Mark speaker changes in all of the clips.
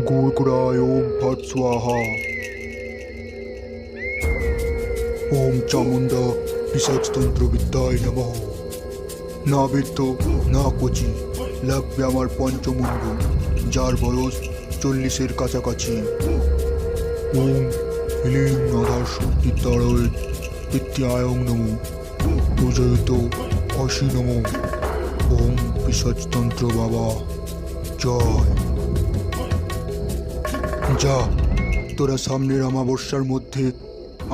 Speaker 1: গুড়গুড়ায় ওম ফট স্বাহা। ওম চামুণ্ডা পিশাচতন্ত্র বিদ্যায় নমঃ। না বৃদ্ধ না কচি, লাগবে আমার পঞ্চমুণ্ড, যার বয়স 40-এর কাছাকাছি। ওম হ্লিং আধার শক্তিদ্বারয় প্রত্যয়ায়ং নমঃ। পূজয়িত অসি নমঃ। ওম পিশাচতন্ত্র বাবা জয়। যা, তোরা সামনের অমাবস্যার মধ্যে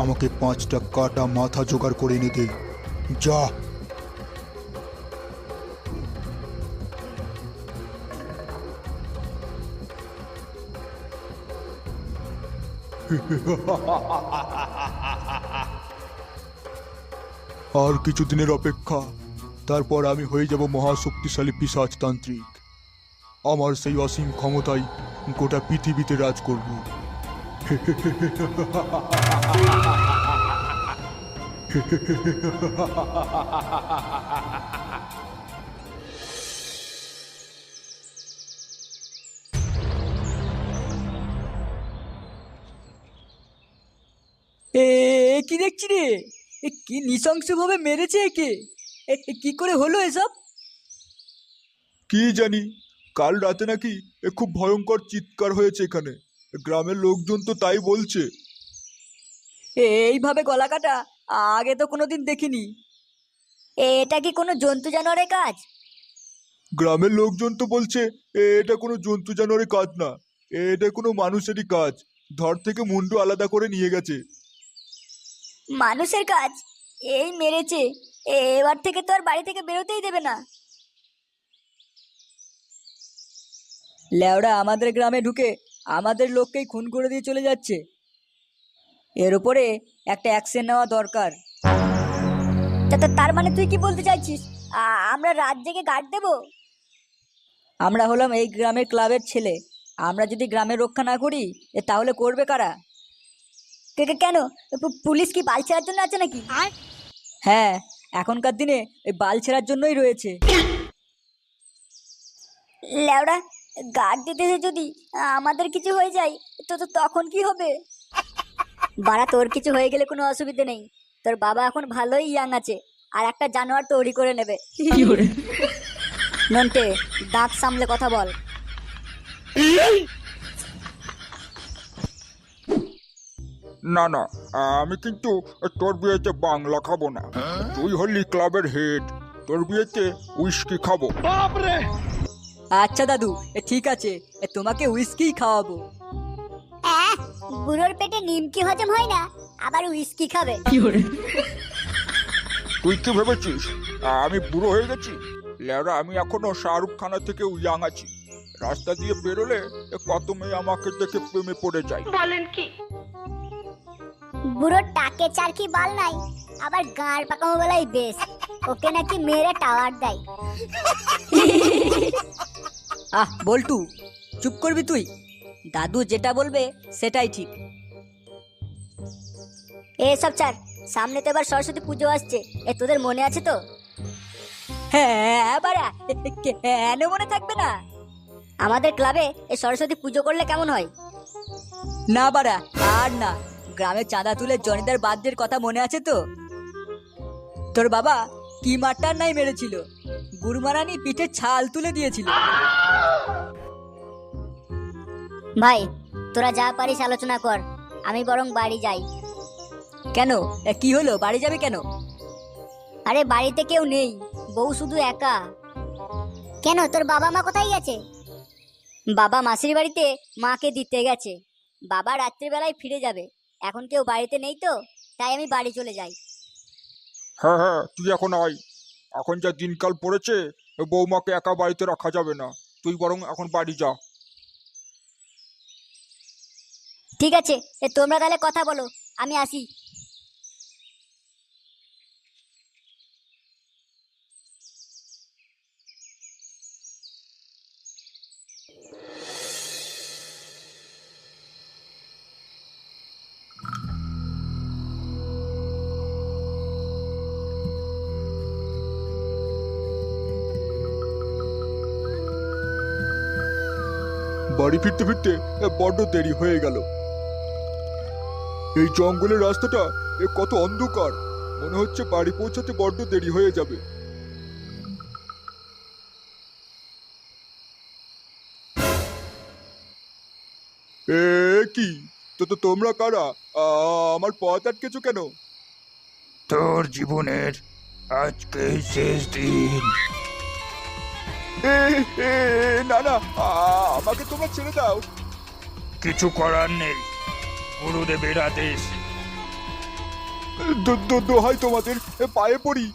Speaker 1: আমাকে 5টা কাটা মাথা জোগাড় করে এনে দে। যা। আর কিছুদিনের অপেক্ষা, তারপর আমি হয়ে যাব মহাশক্তিশালী পিশাচতান্ত্রিক। আমার সেই অসীম ক্ষমতায় গোটা পৃথিবীতে রাজ করব।
Speaker 2: এ কি দেখছি রে? কি নৃশংস ভাবে মেরেছে একে! কি করে হলো এসব?
Speaker 1: কি জানি, কাল রাতে নাকি খুব ভয়ঙ্কর চিৎকার হয়েছে এখানে। গ্রামের লোকজন তো তাই বলছে।
Speaker 2: এইভাবে গলা কাটা আগে তো কোনোদিন দেখিনি।
Speaker 3: এটা কি কোনো জন্তু জানোয়ারের কাজ?
Speaker 1: গ্রামের লোকজন তো বলছে এটা কোনো জন্তু জানোয়ারের কাজ না, এটা কোনো মানুষেরই কাজ। ধর থেকে মুন্ডু আলাদা করে নিয়ে গেছে।
Speaker 3: মানুষের কাজ? এই মেরেছে, এবার থেকে তো আর বাড়ি থেকে বেরোতেই দেবে না।
Speaker 2: লেওড়া আমাদের গ্রামে ঢুকে আমাদের লোককেই খুন করে দিয়ে চলে যাচ্ছে। এর উপরে একটা অ্যাকশন নেওয়া দরকার।
Speaker 3: তার মানে তুই কি বলতে চাইছিস আমরা রাত জেগে গার্ড দেবো?
Speaker 2: আমরা হলাম এই গ্রামের ক্লাবের ছেলে। আমরা যদি গ্রামের রক্ষা না করি তাহলে করবে কারা?
Speaker 3: কেন? পুলিশ কি বাল ছেড়ার জন্য আছে নাকি?
Speaker 2: হ্যাঁ, এখনকার দিনে এই বাল ছেঁড়ার জন্যই রয়েছে।
Speaker 3: লেওড়া, গার্ড দিতে যদি আমাদের কিছু হয়ে যায় তো তখন কি হবে? বাড়া, তোর কিছু হয়ে গেলে কোনো অসুবিধে নেই। তোর বাবা এখন ভালোই ইয়াং আছে, আর একটা জানোয়ার তৈরি করে নেবে। নন্টে, দাঁত সামলে কথা বল।
Speaker 1: না না, আমি কিন্তু তোর বিয়েতে বাংলা খাবো না। তুই হলি ক্লাবের হেড, তোর বিয়েতে উইস্কি খাবো।
Speaker 2: আচ্ছা দাদু, ঠিক আছে, তোমাকে হুইস্কিই খাওয়াবো।
Speaker 3: বুড়োর পেটে নিমকি হজম হয় না, আবার উইস্কি খাবে?
Speaker 1: তুই কি ভেবেছিস আমি বুড়ো হয়ে গেছি? লেওরা, আমি এখনো শাহরুখ খানের থেকে ইয়াং আছি। রাস্তা দিয়ে বেরোলে কত মেয়ে আমাকে দেখে প্রেমে পড়ে যায়।
Speaker 4: বলেন কি?
Speaker 3: বুড়োর টাকে চারকি বাল নাই, আবার গাঁড় পাকামো বেলাই বেশ। ওকে নাকি মেরে টাওয়ার দেয়।
Speaker 2: বল্টু, চুপ করবি তুই? দাদু যেটা বলবে সেটাই ঠিক।
Speaker 3: এসব ছাড়, সামনে তো এবার সরস্বতী পুজো আসছে, তোদের মনে আছে তো?
Speaker 2: হ্যাঁ বাড়া, কেন মনে থাকবে না?
Speaker 3: আমাদের ক্লাবে এই সরস্বতী পুজো করলে কেমন হয়?
Speaker 2: না বাড়া, আর না। গ্রামে চাঁদা তুলে জনিদার বাদ্যের কথা মনে আছে তো? তোর বাবা কি মারটার নাই মেরেছিল, গুরুমারানি পিঠে ছাল তুলে দিয়েছিল।
Speaker 3: ভাই, তোরা যা পারিস আলোচনা কর, আমি বরং বাড়ি যাই।
Speaker 2: কেন, কি হলো? বাড়ি যাবে কেন?
Speaker 3: আরে বাড়িতে কেউ নেই, বউ শুধু একা। কেন, তোর বাবা মা কোথায় গেছে? বাবা মাসির বাড়িতে মাকে দিতে গেছে। বাবা রাত্রিবেলায় ফিরে যাবে, এখন কেউ বাড়িতে নেই তো, তাই আমি বাড়ি চলে যাই।
Speaker 1: হ্যাঁ হ্যাঁ, তুই এখন আয়। এখন যা দিনকাল পড়েছে, বৌমাকে একা বাড়িতে রাখা যাবে না। তুই বরং এখন বাড়ি যা।
Speaker 3: ঠিক আছে, তোমরা তাহলে কথা বলো, আমি আসি।
Speaker 1: বাড়ি ফিরতে ফিরতে বড্ড দেরি হয়ে গেল। এই জঙ্গলের রাস্তাটা কত অন্ধকার, মনে হচ্ছে বাড়ি পৌঁছাতে বড্ড দেরি হয়ে যাবে। এ কি, তো তোমরা কারা? আমার পথ আটকেছো কেন?
Speaker 4: তোর জীবনের আজকে শেষ দিন।
Speaker 1: এ, এ, না না, আমাকে তোমরা ছেড়ে দাও।
Speaker 4: কিছু করার নেই, গুরুদেবের আদেশ।
Speaker 1: দোহাই তোমাদের, পায়ে পড়ি,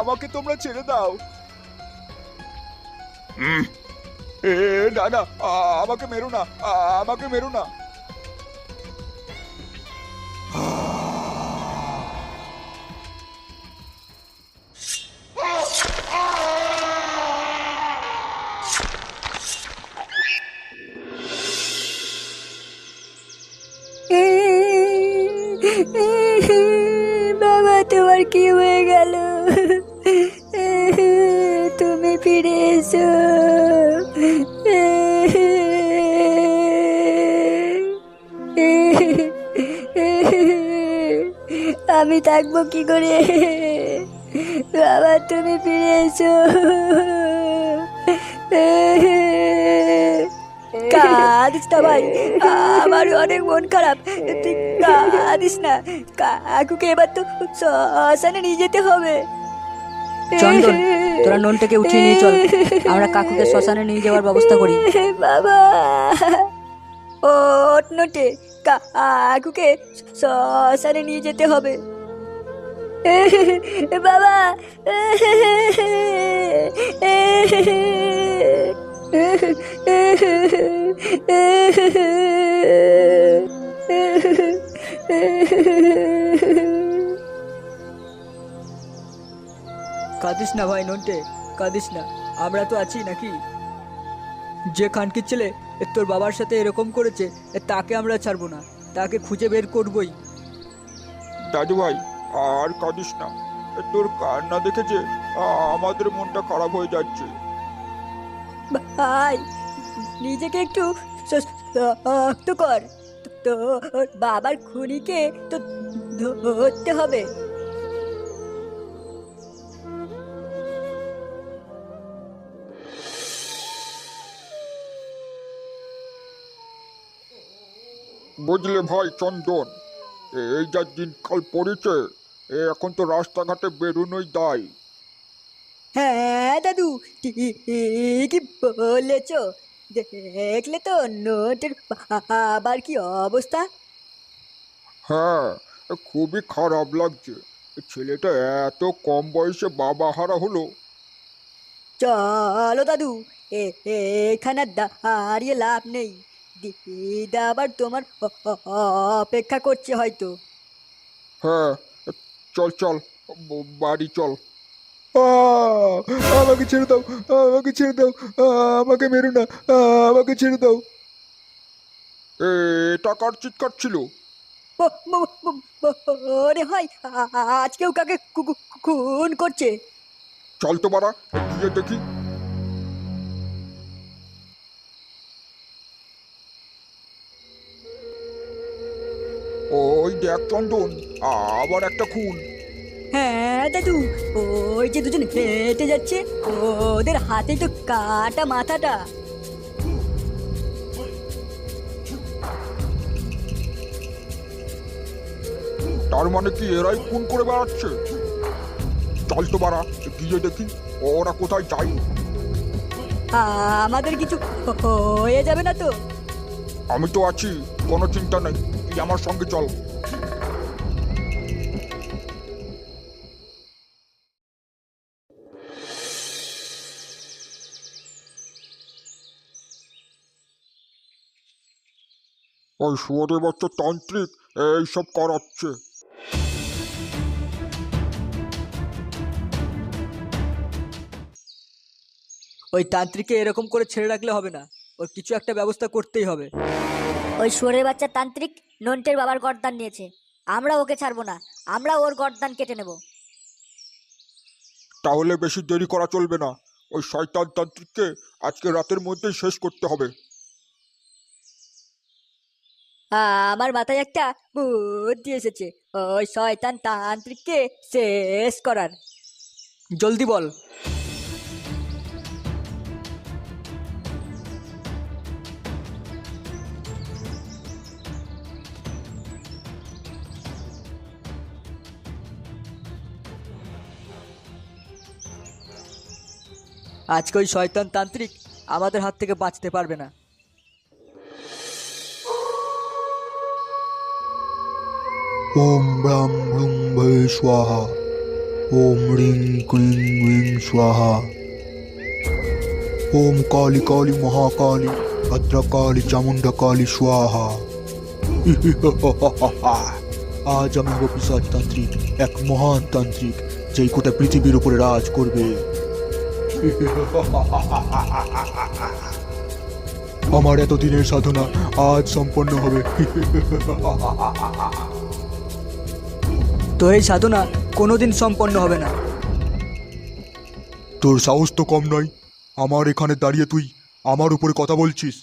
Speaker 1: আমাকে তোমরা ছেড়ে দাও।
Speaker 4: হুম,
Speaker 1: এ না না, আমাকে মেরো না, আমাকে মেরো না।
Speaker 3: বাবা, তোমার কি হয়ে গেল? তুমি ফিরে এসো। আমি থাকবো কি করে? বাবা, তুমি ফিরে এসো।
Speaker 2: কাঁদিস না ভাই, আমার অনেক মন খারাপ। তুই কাঁদিস না, কাকুকে এবার তো শ্মশানে নিয়ে যেতে হবে। চন্দন, তোরা ননটাকে উঠিয়ে নিয়ে চল, আমরা কাকুকে শ্মশানে নিয়ে যাওয়ার ব্যবস্থা করি।
Speaker 3: বাবা,
Speaker 2: ওঠ নটে, কাকুকে শ্মশানে নিয়ে যেতে হবে।
Speaker 3: বাবা,
Speaker 2: কাঁদিস না ভাই নন্টে, কাঁদিস না, আমরা তো আছি নাকি? যে খানকির ছেলে তোর বাবার সাথে এরকম করেছে, তাকে আমরা ছাড়বো না, তাকে খুঁজে বের করবই।
Speaker 1: দাদু ভাই, আর কাঁদিস না। তোর কান্না দেখে যে আমাদের মনটা খারাপ হয়ে যাচ্ছে।
Speaker 2: ভাই, নিজেকে একটু শক্ত কর, তো বাবার খুনিকে তো ধরতে হবে।
Speaker 1: বুঝলে ভাই চন্দন, এই যা দিনকাল পড়েছে, এখন তো রাস্তাঘাটে বেরোনোই দায়।
Speaker 2: হ্যাঁ দাদু, ঠিকই বলেছ। দেখলে তো নোটের বাবার কি অবস্থা।
Speaker 1: হ্যাঁ, খুবই খারাপ লাগছে। ছেলেটা এত কম বয়সে বাবা হারা হলো।
Speaker 2: চলো দাদু, এখানে দাঁড়িয়ে লাভ নেই, দিদা আবার তোমার অপেক্ষা করছে হয়তো।
Speaker 1: হ্যাঁ, চল চল, বাড়ি চল। আমাকে ছেড়ে দাও, আমাকে ছেড়ে দাও, আমাকে মেরো না, আমাকে ছেড়ে দাও। এটা কার চিৎকার ছিল?
Speaker 2: ওরে হয় আজকেও কাকে খুন করছে।
Speaker 1: চল তো বাড়া, গিয়ে দেখি। ওই দেখ চন্দন, আবার একটা খুন।
Speaker 2: হ্যাঁ দাদু, ওই যে দুজন হেঁটে যাচ্ছে, ওদের হাতে তো কাটা মাথাটা।
Speaker 1: তার মানে কি এরাই খুন করে বেড়াচ্ছে? চল তো বাড়া, গিয়ে দেখি ওরা কোথায় যায়।
Speaker 2: আমাদের কিছু হয়ে যাবে না তো?
Speaker 1: আমি তো আছি, কোনো চিন্তা নেই, তুই আমার সঙ্গে চল। ওই শুয়োরে বাচ্চা তান্ত্রিক এইসব করাচ্ছে।
Speaker 2: ওই তান্ত্রিককে এরকম করে ছেড়ে রাখলে হবে না, ওর কিছু একটা ব্যবস্থা করতেই হবে।
Speaker 3: ওই শুয়োরের বাচ্চা তান্ত্রিক নন্টের বাবার গর্দান নিয়েছে, আমরা ওকে ছাড়বো না, আমরা ওর গর্দান কেটে নেব।
Speaker 1: তাহলে বেশি দেরি করা চলবে না, ওই শয়তান তান্ত্রিককে আজকে রাতের মধ্যেই শেষ করতে হবে।
Speaker 2: আমার মাথায় একটা বুদ্ধি এসেছে, ওই শয়তান তান্ত্রিককে শেষ করার। জলদি বল। আজকে ওই শয়তান তান্ত্রিক আমাদের হাত থেকে বাঁচতে পারবে না।
Speaker 5: ওম ব্রাম ব্রুম ভয়ে স্বাহা। ওম রিং ক্রিং রিং স্বাহা। ওম কালী কালী মহাকালী ভদ্রকালী চামুন্ডা কালী স্বাহা। আজ আমি হব পিশাচ তান্ত্রিক, এক মহান তান্ত্রিক, যেই গোটা পৃথিবীর উপরে রাজ করবে। আমার এতদিনের সাধনা আজ সম্পন্ন হবে।
Speaker 2: তোর এই সাধনা কোনোদিন সম্পন্ন হবে না।
Speaker 5: তোর সাহস তো কম নয়, আমার এখানে দাঁড়িয়ে তুই আমার উপরে কথা বলছিস।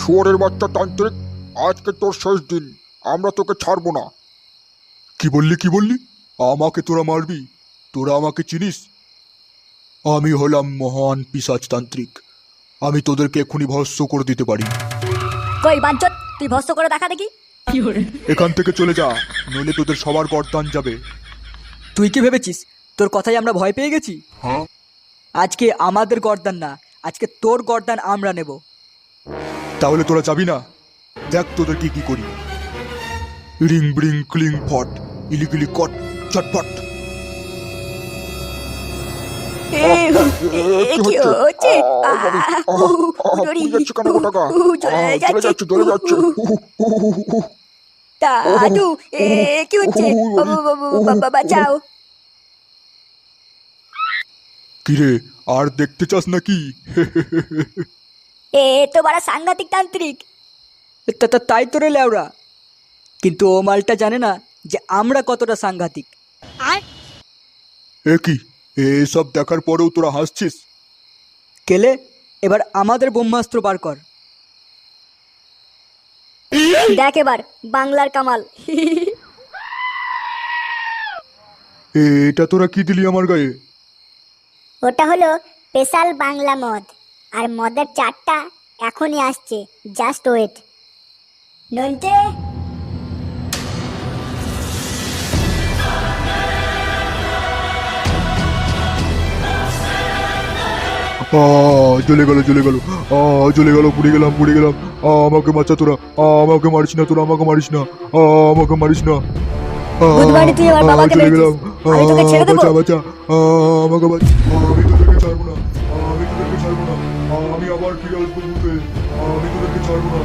Speaker 1: শুয়োরের বাচ্চা তান্ত্রিক, আজকে তোর শেষ দিন, আমরা তোকে ছাড়বো না।
Speaker 5: কি বললি? আমাকে তোরা মারবি? তোরা আমাকে চিনিস? আমি হলাম মহান পিশাচ তান্ত্রিক, আমি তোদেরকে এক্ষুনি ভস্ম করে দিতে পারি।
Speaker 3: কই বাঞ্চত, তুই ভস্ম করে দেখা দেখি।
Speaker 5: এখান থেকে চলে যা, নইলে তোদের সবার গর্দান যাবে।
Speaker 2: তুই কি ভেবেছিস তোর কথাই আমরা ভয় পেয়ে গেছি? আজকে আমাদের গর্দান না, আজকে তোর গর্দান আমরা নেব।
Speaker 5: তাহলে তোরা যাবি না? দেখ তোদের কি করি। রিং ব্রিং ক্লিং ফট, ইলিগিলি কট চটপট।
Speaker 1: কি হচ্ছে? পুড়ে যাচ্ছে কেন গোটা গা? জ্বলে যাচ্ছে।
Speaker 3: দাদু, কি হচ্ছে? বাঁচাও।
Speaker 5: কিরে, আর দেখতে চাস নাকি?
Speaker 3: এ তো বড় সাংঘাতিক তান্ত্রিক।
Speaker 2: তাই তোরে লেওরা, কিন্তু ও মালটা জানে না যে আমরা কতটা সাংঘাতিক।
Speaker 5: এ কি, এসব দেখার পরেও তোরা হাসছিস?
Speaker 2: কেলে, এবার আমাদের ব্রহ্মাস্ত্র বার কর।
Speaker 3: দেখ এবার বাংলার কামাল।
Speaker 5: এটা তোরা কি দিলি আমার গায়ে?
Speaker 3: ওটা হলো স্পেশাল বাংলা মদ, আর মদের চারটা এখনই আসছে, জাস্ট ওয়েট। নন্টে,
Speaker 5: জ্বলে গেল, পুড়ে গেলাম। আমাকে বাঁচা তোরা, আমাকে মারিস না,
Speaker 3: বুধবারে তুই আমার বাবাকে
Speaker 5: চলে
Speaker 3: মেরেছিস,
Speaker 5: গেলাম।
Speaker 3: আমি তোকে ছেড়ে দেবো?
Speaker 5: বাঁচা, আমাকে বাঁচা। আমি তোদেরকে ছাড়বো না, আমি আবার ফিরে আসবো ভূতে, আমি তোদেরকে ছাড়বো না।